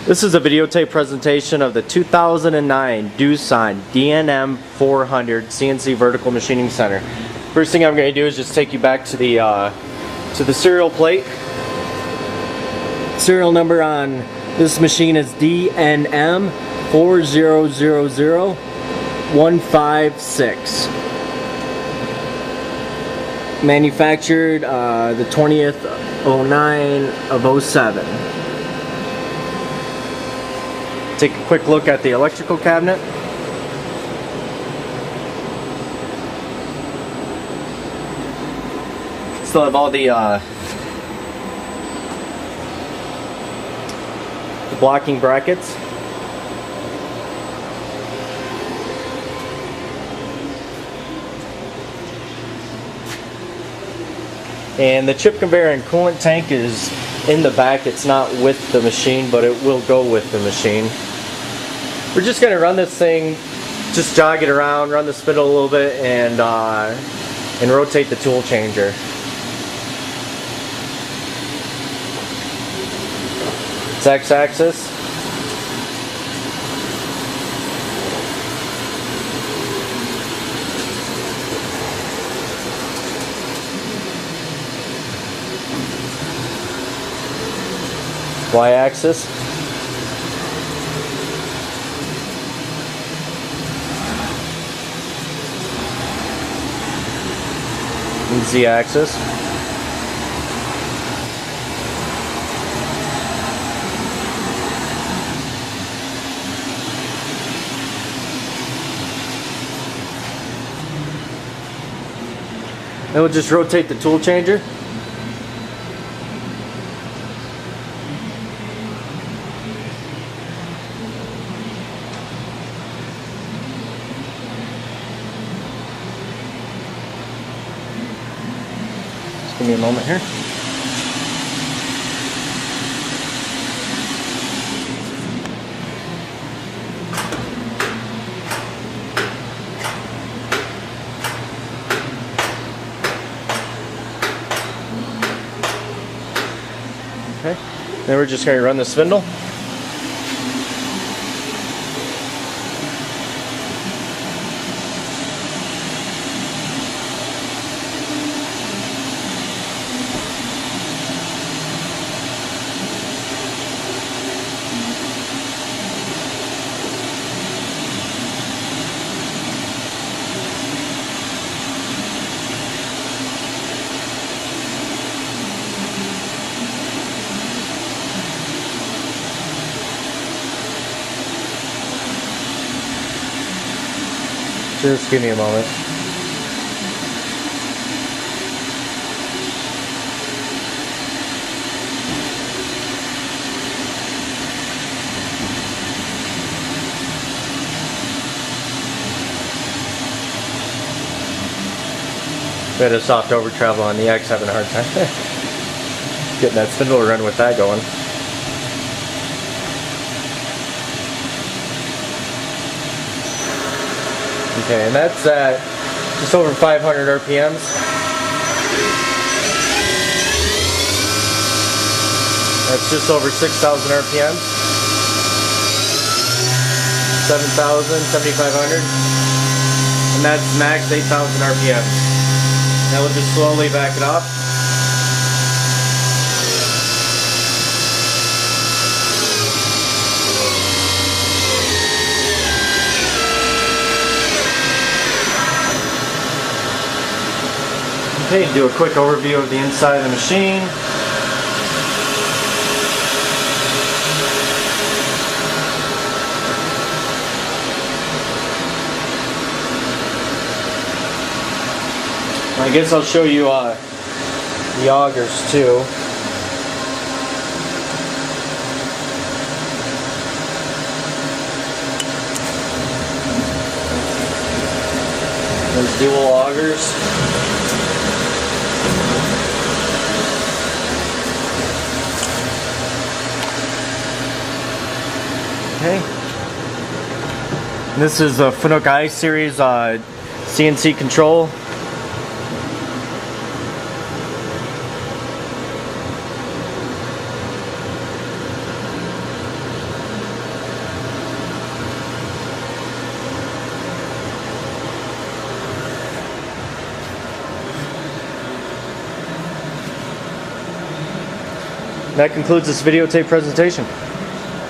This is a videotape presentation of the 2009 Doosan DNM 400 CNC Vertical Machining Center. First thing I'm going to do is just take you back to the serial plate. Serial number on this machine is DNM 4000156. Manufactured the 20th 09 of 07. Take a quick look at the electrical cabinet. Still have all the blocking brackets. And the chip conveyor and coolant tank is in the back. It's not with the machine, but it will go with the machine. We're just going to run this thing, just jog it around, run the spindle a little bit, and rotate the tool changer. It's X-axis. Y-axis. And Z-axis. Then we'll just rotate the tool changer. Give me a moment here. Okay, then we're just going to run the spindle. Just give me a moment. We had a soft over travel on the X, having a hard time getting that spindle to run with that going. Okay, and that's at just over 500 RPMs. That's just over 6,000 RPMs. 7,000, 7,500. And that's max 8,000 RPMs. Now we'll just slowly back it off. Okay, do a quick overview of the inside of the machine. I guess I'll show you the augers too. There's dual augers. Okay. This is the Finook I series CNC control. That concludes this videotape presentation.